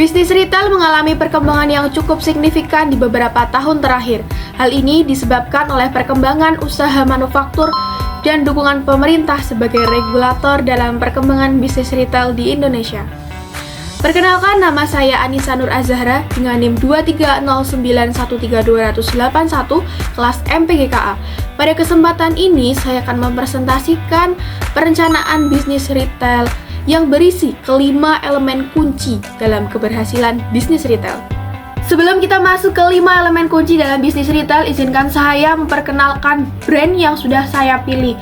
Bisnis retail mengalami perkembangan yang cukup signifikan di beberapa tahun terakhir. Hal ini disebabkan oleh perkembangan usaha manufaktur dan dukungan pemerintah sebagai regulator dalam perkembangan bisnis retail di Indonesia. Perkenalkan, nama saya Anissa Nur Azahra dengan NIM 230913281 kelas MPGKA. Pada kesempatan ini, saya akan mempresentasikan perencanaan bisnis retail yang berisi kelima elemen kunci dalam keberhasilan bisnis retail. Sebelum kita masuk ke 5 elemen kunci dalam bisnis retail, izinkan saya memperkenalkan brand yang sudah saya pilih.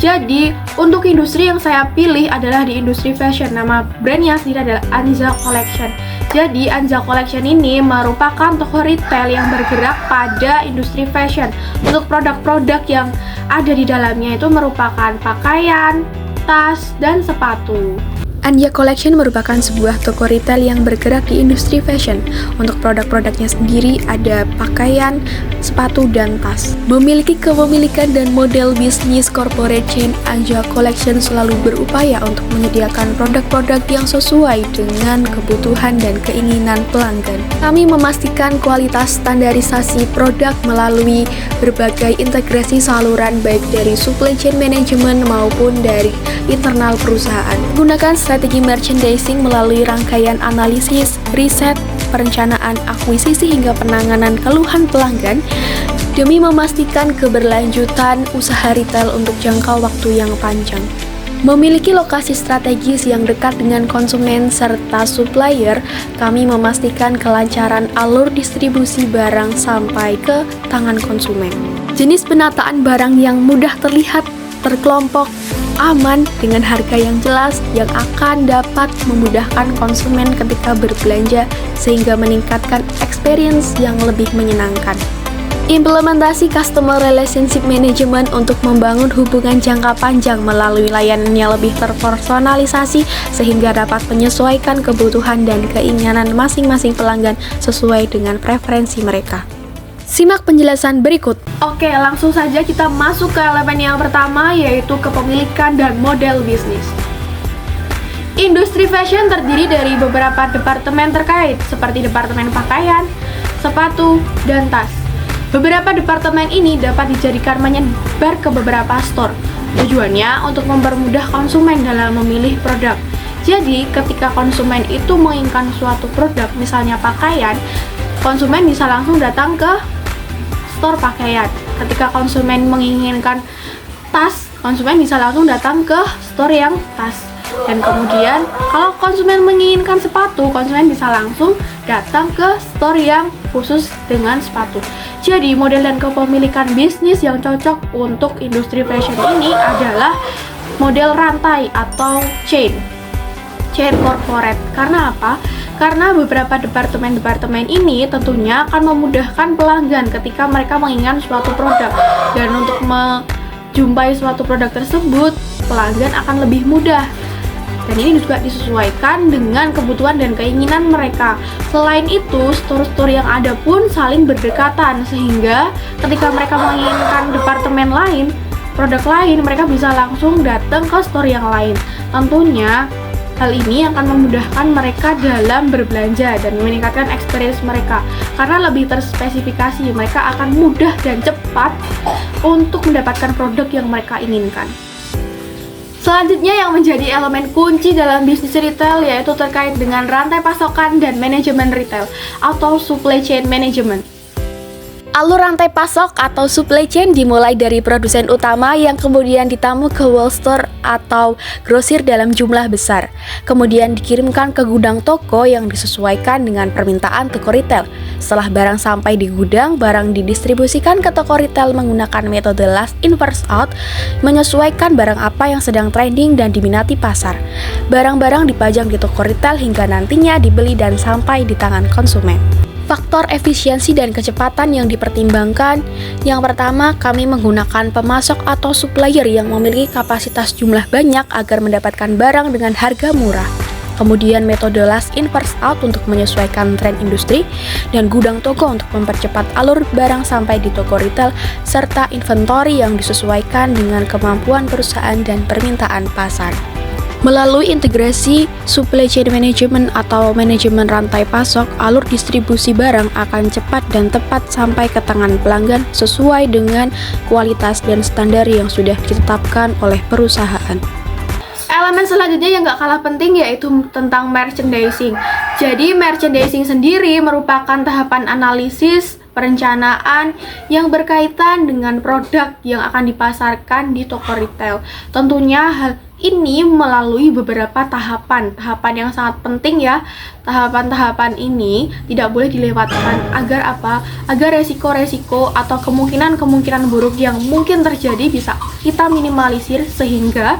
Jadi, untuk industri yang saya pilih adalah di industri fashion. Nama brandnya sendiri adalah Anza Collection. Jadi, Anza Collection ini merupakan toko retail yang bergerak pada industri fashion. Untuk produk-produk yang ada di dalamnya itu merupakan pakaian, tas, dan sepatu. Anja Collection merupakan sebuah toko retail yang bergerak di industri fashion. Untuk produk-produknya sendiri ada pakaian, sepatu, dan tas. Memiliki kepemilikan dan model bisnis corporate chain, Anja Collection selalu berupaya untuk menyediakan produk-produk yang sesuai dengan kebutuhan dan keinginan pelanggan. Kami memastikan kualitas standarisasi produk melalui berbagai integrasi saluran baik dari supply chain management maupun dari internal perusahaan. Gunakan strategi merchandising melalui rangkaian analisis, riset, perencanaan, akuisisi hingga penanganan keluhan pelanggan demi memastikan keberlanjutan usaha retail untuk jangka waktu yang panjang. Memiliki lokasi strategis yang dekat dengan konsumen serta supplier, kami memastikan kelancaran alur distribusi barang sampai ke tangan konsumen. Jenis penataan barang yang mudah terlihat, terkelompok, aman, dengan harga yang jelas yang akan dapat memudahkan konsumen ketika berbelanja sehingga meningkatkan experience yang lebih menyenangkan. Implementasi Customer Relationship Management untuk membangun hubungan jangka panjang melalui layanan yang lebih terpersonalisasi sehingga dapat menyesuaikan kebutuhan dan keinginan masing-masing pelanggan sesuai dengan preferensi mereka. Simak penjelasan berikut. Oke, langsung saja kita masuk ke elemen yang pertama, yaitu kepemilikan dan model bisnis. Industri fashion terdiri dari beberapa departemen terkait, seperti departemen pakaian, sepatu, dan tas. Beberapa departemen ini dapat dijadikan menyebar ke beberapa store. Tujuannya untuk mempermudah konsumen dalam memilih produk. Jadi, ketika konsumen itu menginginkan suatu produk, misalnya pakaian, konsumen bisa langsung datang ke store pakaian. Ketika konsumen menginginkan tas, konsumen bisa langsung datang ke store yang tas. Dan kemudian, kalau konsumen menginginkan sepatu, konsumen bisa langsung datang ke store yang khusus dengan sepatu. Jadi, model dan kepemilikan bisnis yang cocok untuk industri fashion ini adalah model rantai atau chain corporate. Karena apa? Karena beberapa departemen-departemen ini tentunya akan memudahkan pelanggan ketika mereka menginginkan suatu produk. Dan untuk menjumpai suatu produk tersebut, pelanggan akan lebih mudah. Dan ini juga disesuaikan dengan kebutuhan dan keinginan mereka. Selain itu, store-store yang ada pun saling berdekatan, sehingga ketika mereka menginginkan departemen lain, produk lain, mereka bisa langsung datang ke store yang lain. Tentunya, hal ini akan memudahkan mereka dalam berbelanja dan meningkatkan experience mereka. Karena lebih terspesifikasi, mereka akan mudah dan cepat untuk mendapatkan produk yang mereka inginkan. Selanjutnya yang menjadi elemen kunci dalam bisnis retail yaitu terkait dengan rantai pasokan dan manajemen retail atau supply chain management. Alur rantai pasok atau supply chain dimulai dari produsen utama yang kemudian ditamu ke wall store atau grosir dalam jumlah besar. Kemudian dikirimkan ke gudang toko yang disesuaikan dengan permintaan toko retail. Setelah barang sampai di gudang, barang didistribusikan ke toko retail menggunakan metode last in first out, menyesuaikan barang apa yang sedang trending dan diminati pasar. Barang-barang dipajang di toko retail hingga nantinya dibeli dan sampai di tangan konsumen. Faktor efisiensi dan kecepatan yang dipertimbangkan. Yang pertama, kami menggunakan pemasok atau supplier yang memiliki kapasitas jumlah banyak agar mendapatkan barang dengan harga murah. Kemudian metode last in first out untuk menyesuaikan tren industri, dan gudang toko untuk mempercepat alur barang sampai di toko retail, serta inventory yang disesuaikan dengan kemampuan perusahaan dan permintaan pasar. Melalui integrasi supply chain management atau manajemen rantai pasok, alur distribusi barang akan cepat dan tepat sampai ke tangan pelanggan sesuai dengan kualitas dan standar yang sudah ditetapkan oleh perusahaan. Elemen selanjutnya yang gak kalah penting yaitu tentang merchandising. Jadi merchandising sendiri merupakan tahapan analisis perencanaan yang berkaitan dengan produk yang akan dipasarkan di toko retail. Tentunya hal ini melalui beberapa tahapan yang sangat penting ya. Tahapan-tahapan ini tidak boleh dilewatkan agar apa? Agar resiko-resiko atau kemungkinan-kemungkinan buruk yang mungkin terjadi bisa kita minimalisir sehingga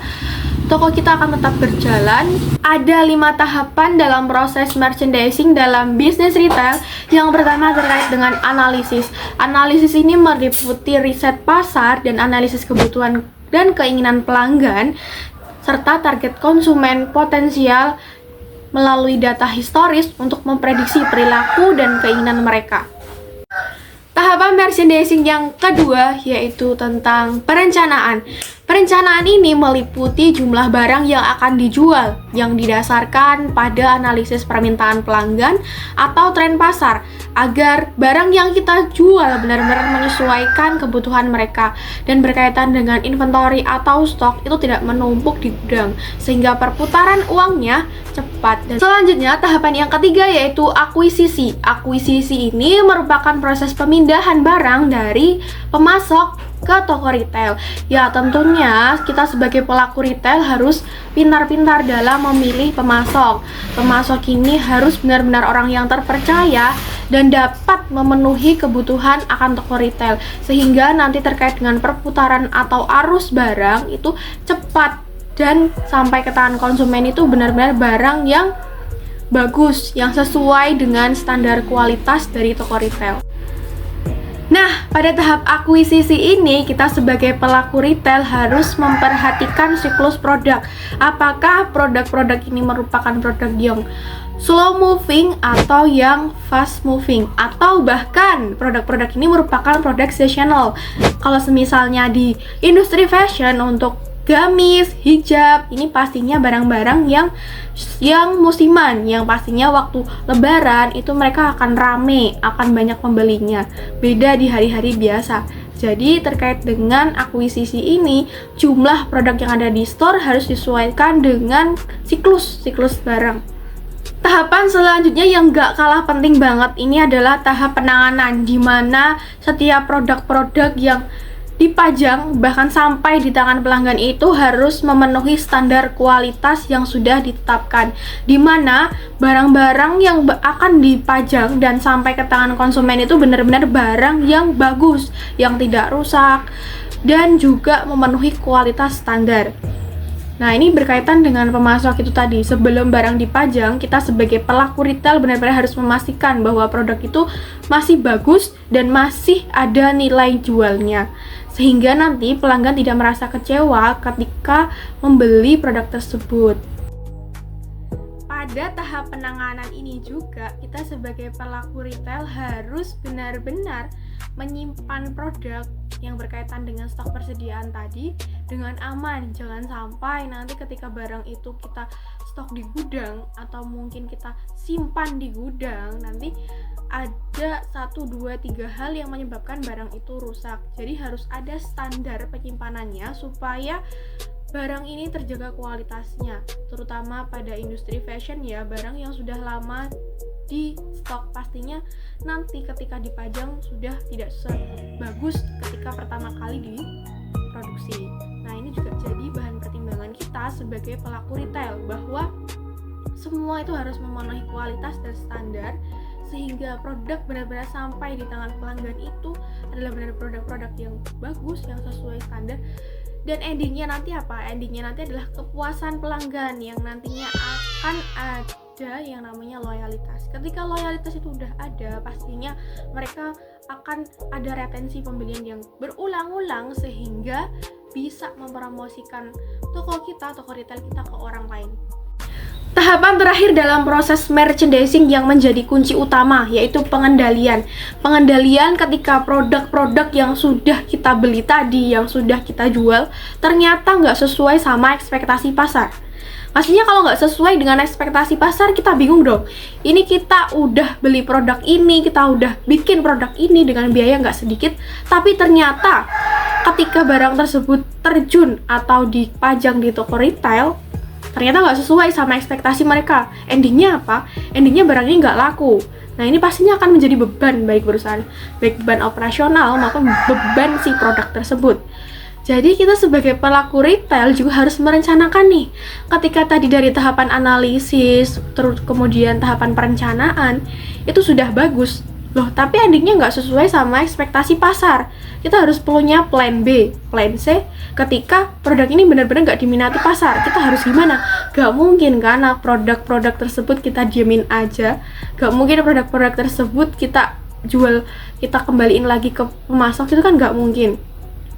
toko kita akan tetap berjalan. Ada 5 tahapan dalam proses merchandising dalam bisnis retail. Yang pertama terkait dengan analisis. Analisis ini meliputi riset pasar dan analisis kebutuhan dan keinginan pelanggan serta target konsumen potensial melalui data historis untuk memprediksi perilaku dan keinginan mereka. Tahapan merchandising yang kedua yaitu tentang perencanaan. Perencanaan ini meliputi jumlah barang yang akan dijual yang didasarkan pada analisis permintaan pelanggan atau tren pasar agar barang yang kita jual benar-benar menyesuaikan kebutuhan mereka dan berkaitan dengan inventory atau stok itu tidak menumpuk di gudang sehingga perputaran uangnya cepat. Dan selanjutnya tahapan yang ketiga yaitu akuisisi. Akuisisi ini merupakan proses pemindahan barang dari pemasok ke toko retail. Ya tentunya kita sebagai pelaku retail harus pintar-pintar dalam memilih pemasok. Pemasok ini harus benar-benar orang yang terpercaya dan dapat memenuhi kebutuhan akan toko retail sehingga nanti terkait dengan perputaran atau arus barang itu cepat dan sampai ke tangan konsumen itu benar-benar barang yang bagus, yang sesuai dengan standar kualitas dari toko retail. Nah, pada tahap akuisisi ini, kita sebagai pelaku retail harus memperhatikan siklus produk. Apakah produk-produk ini merupakan produk yang slow moving atau yang fast moving, atau bahkan produk-produk ini merupakan produk seasonal. Kalau semisalnya di industri fashion untuk gamis, hijab, ini pastinya barang-barang yang musiman, yang pastinya waktu lebaran itu mereka akan rame, akan banyak pembelinya. Beda di hari-hari biasa. Jadi terkait dengan akuisisi ini, jumlah produk yang ada di store harus disesuaikan dengan siklus barang. Tahapan selanjutnya yang gak kalah penting banget ini adalah tahap penanganan, di mana setiap produk-produk yang dipajang bahkan sampai di tangan pelanggan itu harus memenuhi standar kualitas yang sudah ditetapkan, di mana barang-barang yang akan dipajang dan sampai ke tangan konsumen itu benar-benar barang yang bagus, yang tidak rusak dan juga memenuhi kualitas standar. Nah, ini berkaitan dengan pemasok itu tadi. Sebelum barang dipajang, kita sebagai pelaku retail benar-benar harus memastikan bahwa produk itu masih bagus dan masih ada nilai jualnya. Sehingga nanti pelanggan tidak merasa kecewa ketika membeli produk tersebut. Pada tahap penanganan ini juga, kita sebagai pelaku retail harus benar-benar menyimpan produk yang berkaitan dengan stok persediaan tadi dengan aman. Jangan sampai nanti ketika barang itu kita stok di gudang atau mungkin kita simpan di gudang, nanti ada 1, 2, 3 hal yang menyebabkan barang itu rusak. Jadi harus ada standar penyimpanannya supaya barang ini terjaga kualitasnya, terutama pada industri fashion ya. Barang yang sudah lama di stok pastinya nanti ketika dipajang sudah tidak sebagus ketika pertama kali diproduksi. Nah, ini juga jadi bahan pertimbangan kita sebagai pelaku retail bahwa semua itu harus memenuhi kualitas dan standar sehingga produk benar-benar sampai di tangan pelanggan itu adalah benar produk-produk yang bagus, yang sesuai standar. Dan endingnya nanti apa? Endingnya nanti adalah kepuasan pelanggan yang nantinya akan ada yang namanya loyalitas. Ketika loyalitas itu udah ada, pastinya mereka akan ada retensi pembelian yang berulang-ulang sehingga bisa mempromosikan toko kita, toko retail kita ke orang lain. Tahapan terakhir dalam proses merchandising yang menjadi kunci utama yaitu pengendalian. Pengendalian ketika produk-produk yang sudah kita beli tadi, yang sudah kita jual, ternyata nggak sesuai sama ekspektasi pasar. Pastinya kalau nggak sesuai dengan ekspektasi pasar, kita bingung dong. Ini kita udah beli produk ini, kita udah bikin produk ini dengan biaya nggak sedikit, tapi ternyata ketika barang tersebut terjun atau dipajang di toko retail, ternyata nggak sesuai sama ekspektasi mereka. Endingnya apa? Endingnya barang ini nggak laku. Nah, ini pastinya akan menjadi beban baik perusahaan, baik beban operasional maupun beban si produk tersebut. Jadi kita sebagai pelaku retail juga harus merencanakan nih. Ketika tadi dari tahapan analisis, terus kemudian tahapan perencanaan, itu sudah bagus. Loh, tapi endingnya nggak sesuai sama ekspektasi pasar. Kita harus punya plan B, plan C. Ketika produk ini benar-benar nggak diminati pasar, kita harus gimana? Nggak mungkin kan produk-produk tersebut kita diemin aja. Nggak mungkin produk-produk tersebut kita jual, kita kembaliin lagi ke pemasok, itu kan nggak mungkin.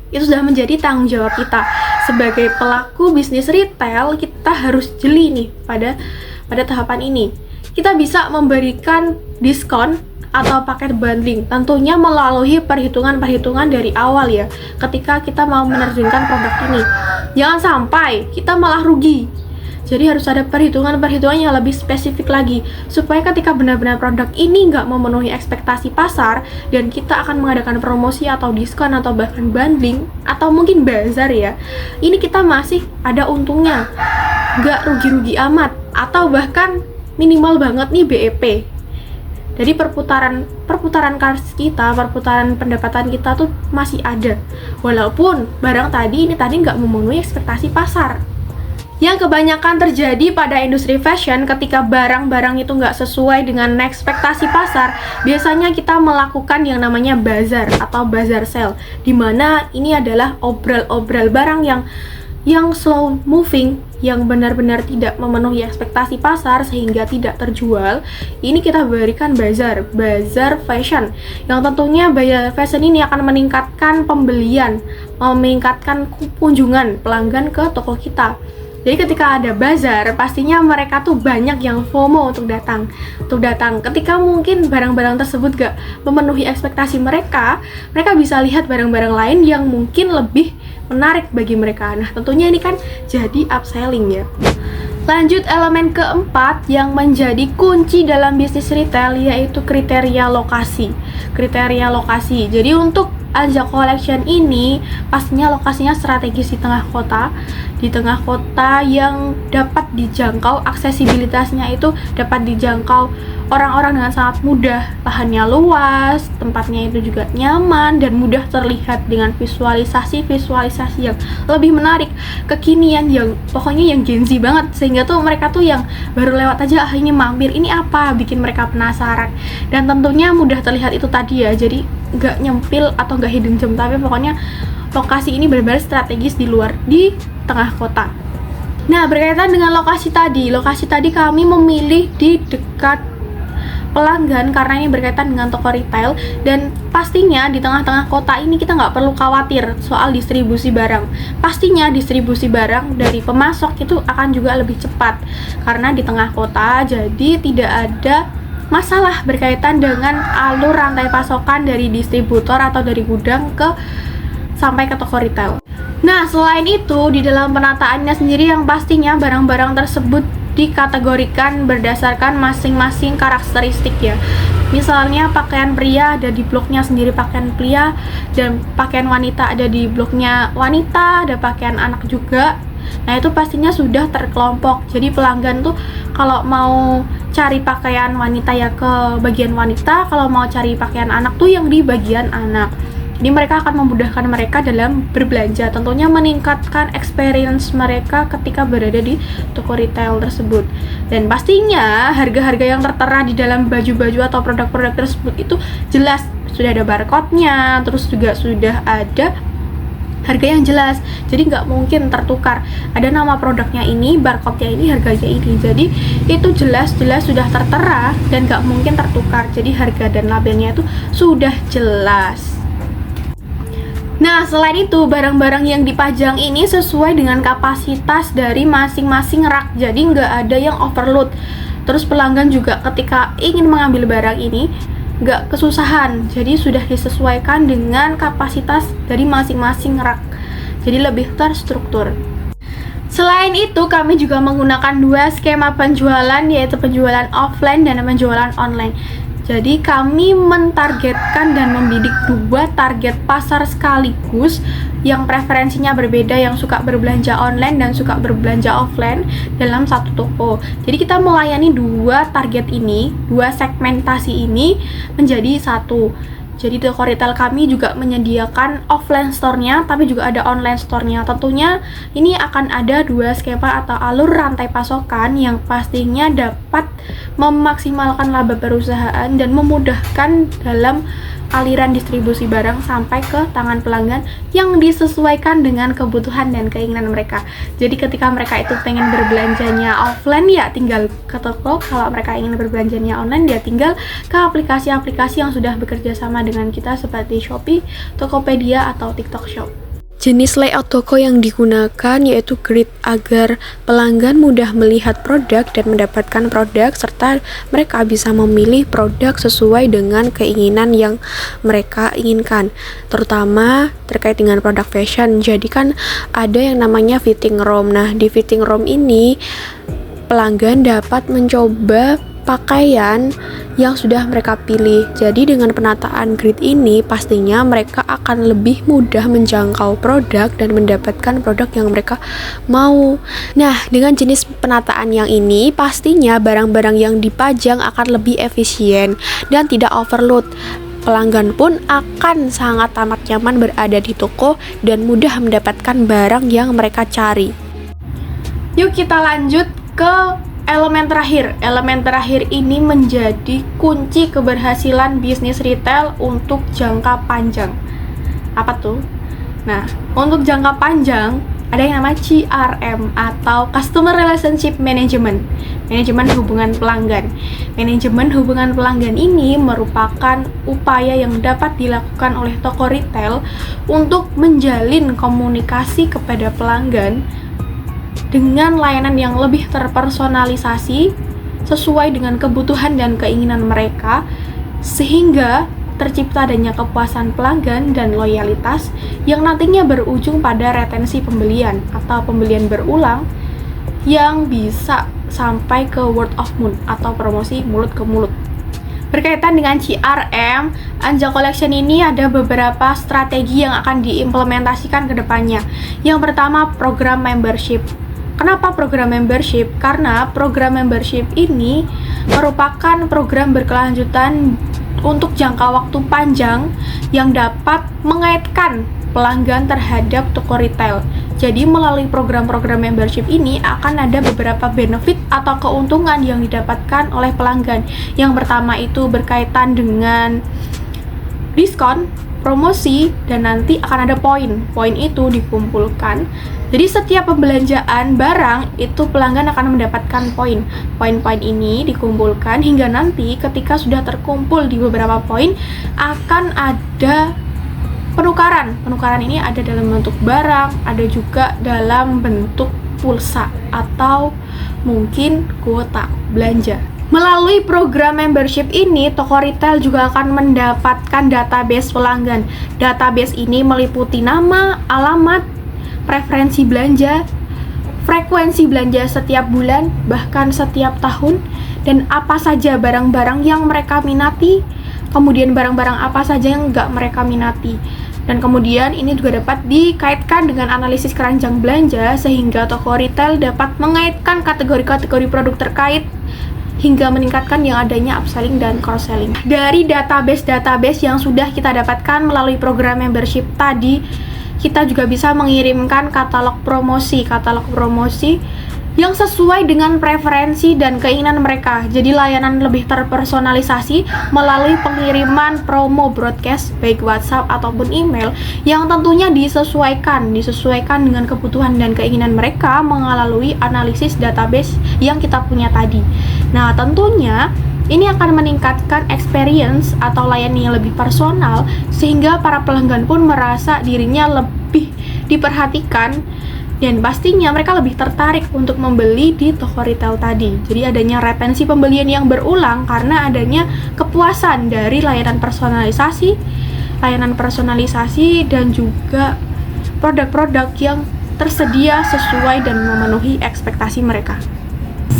Itu sudah menjadi tanggung jawab kita sebagai pelaku bisnis retail. Kita harus jeli nih pada tahapan ini. Kita bisa memberikan diskon atau paket bundling, tentunya melalui perhitungan-perhitungan dari awal ya, ketika kita mau menerjunkan produk ini. Jangan sampai kita malah rugi. Jadi harus ada perhitungan-perhitungan yang lebih spesifik lagi, supaya ketika benar-benar produk ini nggak memenuhi ekspektasi pasar, dan kita akan mengadakan promosi atau diskon atau bahkan bundling, atau mungkin bazar ya, ini kita masih ada untungnya, nggak rugi-rugi amat, atau bahkan minimal banget nih BEP. Jadi perputaran kas kita, perputaran pendapatan kita tuh masih ada, walaupun barang ini tadi nggak memenuhi ekspektasi pasar. Yang kebanyakan terjadi pada industri fashion ketika barang-barang itu nggak sesuai dengan ekspektasi pasar, biasanya kita melakukan yang namanya bazar atau bazar sale, dimana ini adalah obral-obral barang yang slow moving, yang benar-benar tidak memenuhi ekspektasi pasar sehingga tidak terjual. Ini kita berikan bazar fashion, yang tentunya bazar fashion ini akan meningkatkan pembelian, meningkatkan kunjungan pelanggan ke toko kita. Jadi ketika ada bazar, pastinya mereka tuh banyak yang FOMO untuk datang. Ketika mungkin barang-barang tersebut gak memenuhi ekspektasi mereka bisa lihat barang-barang lain yang mungkin lebih menarik bagi mereka. Nah, tentunya ini kan jadi upselling ya. Lanjut, elemen keempat yang menjadi kunci dalam bisnis retail yaitu kriteria lokasi. Jadi untuk Anja Collection ini pastinya lokasinya strategis di tengah kota yang dapat dijangkau, aksesibilitasnya itu dapat dijangkau orang-orang dengan sangat mudah, lahannya luas, tempatnya itu juga nyaman dan mudah terlihat dengan visualisasi yang lebih menarik, kekinian, yang pokoknya yang Gen Z banget, sehingga tuh mereka tuh yang baru lewat aja akhirnya mampir, ini apa, bikin mereka penasaran. Dan tentunya mudah terlihat itu tadi ya, jadi nggak nyempil atau nggak hidden gem, tapi pokoknya lokasi ini benar-benar strategis di tengah kota. Nah, berkaitan dengan lokasi tadi kami memilih di dekat pelanggan karena ini berkaitan dengan toko retail, dan pastinya di tengah-tengah kota ini kita nggak perlu khawatir soal distribusi barang. Pastinya distribusi barang dari pemasok itu akan juga lebih cepat karena di tengah kota, jadi tidak ada masalah berkaitan dengan alur rantai pasokan dari distributor atau dari gudang sampai ke toko retail. Nah, selain itu di dalam penataannya sendiri yang pastinya barang-barang tersebut dikategorikan berdasarkan masing-masing karakteristik ya. Misalnya pakaian pria ada di bloknya sendiri pakaian pria, dan pakaian wanita ada di bloknya wanita, ada pakaian anak juga. Nah, itu pastinya sudah terkelompok. Jadi pelanggan tuh kalau mau cari pakaian wanita ya ke bagian wanita, kalau mau cari pakaian anak tuh yang di bagian anak. Jadi mereka akan memudahkan mereka dalam berbelanja, tentunya meningkatkan experience mereka ketika berada di toko retail tersebut. Dan pastinya harga-harga yang tertera di dalam baju-baju atau produk-produk tersebut itu jelas, sudah ada barcode-nya, terus juga sudah ada harga yang jelas, jadi nggak mungkin tertukar. Ada nama produknya ini, barcode-nya ini, harganya ini, jadi itu jelas-jelas sudah tertera dan nggak mungkin tertukar. Jadi harga dan labelnya itu sudah jelas. Nah, selain itu, barang-barang yang dipajang ini sesuai dengan kapasitas dari masing-masing rak, jadi nggak ada yang overload. Terus pelanggan juga ketika ingin mengambil barang ini nggak kesusahan, jadi sudah disesuaikan dengan kapasitas dari masing-masing rak, jadi lebih terstruktur. Selain itu, kami juga menggunakan 2 skema penjualan, yaitu penjualan offline dan penjualan online. Jadi kami mentargetkan dan membidik 2 target pasar sekaligus yang preferensinya berbeda, yang suka berbelanja online dan suka berbelanja offline dalam satu toko. Jadi kita melayani 2 target ini, 2 segmentasi ini menjadi satu. Jadi toko retail kami juga menyediakan offline store-nya, tapi juga ada online store-nya. Tentunya ini akan ada 2 skema atau alur rantai pasokan yang pastinya dapat memaksimalkan laba perusahaan dan memudahkan dalam aliran distribusi barang sampai ke tangan pelanggan yang disesuaikan dengan kebutuhan dan keinginan mereka. Jadi ketika mereka itu pengen berbelanjanya offline, ya tinggal ke toko. Kalau mereka ingin berbelanjanya online, dia tinggal ke aplikasi-aplikasi yang sudah bekerja sama dengan kita seperti Shopee, Tokopedia, atau TikTok Shop. Jenis layout toko yang digunakan yaitu grid agar pelanggan mudah melihat produk dan mendapatkan produk, serta mereka bisa memilih produk sesuai dengan keinginan yang mereka inginkan, terutama terkait dengan produk fashion. Jadi kan ada yang namanya fitting room. Nah, di fitting room ini pelanggan dapat mencoba pakaian yang sudah mereka pilih. Jadi dengan penataan grid ini pastinya mereka akan lebih mudah menjangkau produk dan mendapatkan produk yang mereka mau. Nah, dengan jenis penataan yang ini pastinya barang-barang yang dipajang akan lebih efisien dan tidak overload. Pelanggan pun akan sangat amat nyaman berada di toko dan mudah mendapatkan barang yang mereka cari. Yuk kita lanjut ke elemen terakhir. Elemen terakhir ini menjadi kunci keberhasilan bisnis retail untuk jangka panjang. Apa tuh? Nah, untuk jangka panjang ada yang namanya CRM atau Customer Relationship Management, manajemen hubungan pelanggan. Manajemen hubungan pelanggan ini merupakan upaya yang dapat dilakukan oleh toko retail untuk menjalin komunikasi kepada pelanggan dengan layanan yang lebih terpersonalisasi sesuai dengan kebutuhan dan keinginan mereka, sehingga tercipta adanya kepuasan pelanggan dan loyalitas yang nantinya berujung pada retensi pembelian atau pembelian berulang yang bisa sampai ke word of mouth atau promosi mulut ke mulut. Berkaitan dengan CRM, Anja Collection ini ada beberapa strategi yang akan diimplementasikan ke depannya. Yang pertama, program membership. Kenapa program membership? Karena program membership ini merupakan program berkelanjutan untuk jangka waktu panjang yang dapat mengaitkan pelanggan terhadap toko retail. Jadi melalui program-program membership ini akan ada beberapa benefit atau keuntungan yang didapatkan oleh pelanggan. Yang pertama itu berkaitan dengan diskon, promosi, dan nanti akan ada poin. Poin itu dikumpulkan. Jadi setiap pembelanjaan barang itu pelanggan akan mendapatkan poin. Poin-poin ini dikumpulkan hingga nanti ketika sudah terkumpul di beberapa poin akan ada penukaran. Penukaran ini ada dalam bentuk barang, ada juga dalam bentuk pulsa atau mungkin kuota belanja. Melalui program membership ini, toko retail juga akan mendapatkan database pelanggan. Database ini meliputi nama, alamat, preferensi belanja, frekuensi belanja setiap bulan, bahkan setiap tahun, dan apa saja barang-barang yang mereka minati, kemudian barang-barang apa saja yang nggak mereka minati. Dan kemudian ini juga dapat dikaitkan dengan analisis keranjang belanja sehingga toko retail dapat mengaitkan kategori-kategori produk terkait hingga meningkatkan yang adanya upselling dan cross-selling. Dari database-database yang sudah kita dapatkan melalui program membership tadi, kita juga bisa mengirimkan katalog promosi yang sesuai dengan preferensi dan keinginan mereka. Jadi layanan lebih terpersonalisasi melalui pengiriman promo broadcast baik WhatsApp ataupun email yang tentunya disesuaikan dengan kebutuhan dan keinginan mereka melalui analisis database yang kita punya tadi. Nah, tentunya Ini akan meningkatkan experience atau layanan yang lebih personal, sehingga para pelanggan pun merasa dirinya lebih diperhatikan, dan pastinya mereka lebih tertarik untuk membeli di toko retail tadi. Jadi adanya retensi pembelian yang berulang karena adanya kepuasan dari layanan personalisasi dan juga produk-produk yang tersedia sesuai dan memenuhi ekspektasi mereka.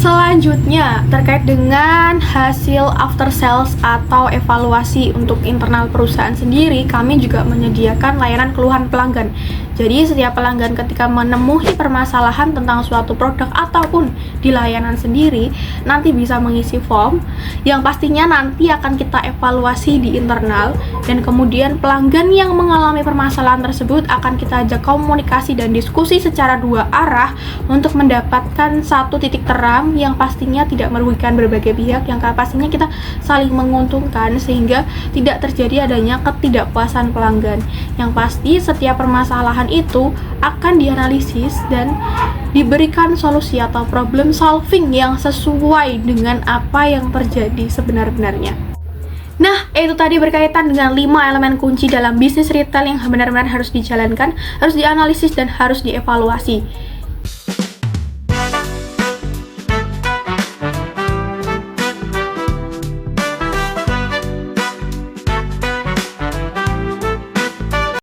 Selanjutnya, terkait dengan hasil after sales atau evaluasi untuk internal perusahaan sendiri, kami juga menyediakan layanan keluhan pelanggan. Jadi, setiap pelanggan ketika menemui permasalahan tentang suatu produk ataupun di layanan sendiri, nanti bisa mengisi form yang pastinya nanti akan kita evaluasi di internal, dan kemudian pelanggan yang mengalami permasalahan tersebut akan kita ajak komunikasi dan diskusi secara dua arah untuk mendapatkan satu titik terang yang pastinya tidak merugikan berbagai pihak, yang pastinya kita saling menguntungkan sehingga tidak terjadi adanya ketidakpuasan pelanggan. Yang pasti setiap permasalahan itu akan dianalisis dan diberikan solusi atau problem solving yang sesuai dengan apa yang terjadi sebenar-benarnya. Nah, itu tadi berkaitan dengan 5 elemen kunci dalam bisnis retail yang benar-benar harus dijalankan, harus dianalisis, dan harus dievaluasi.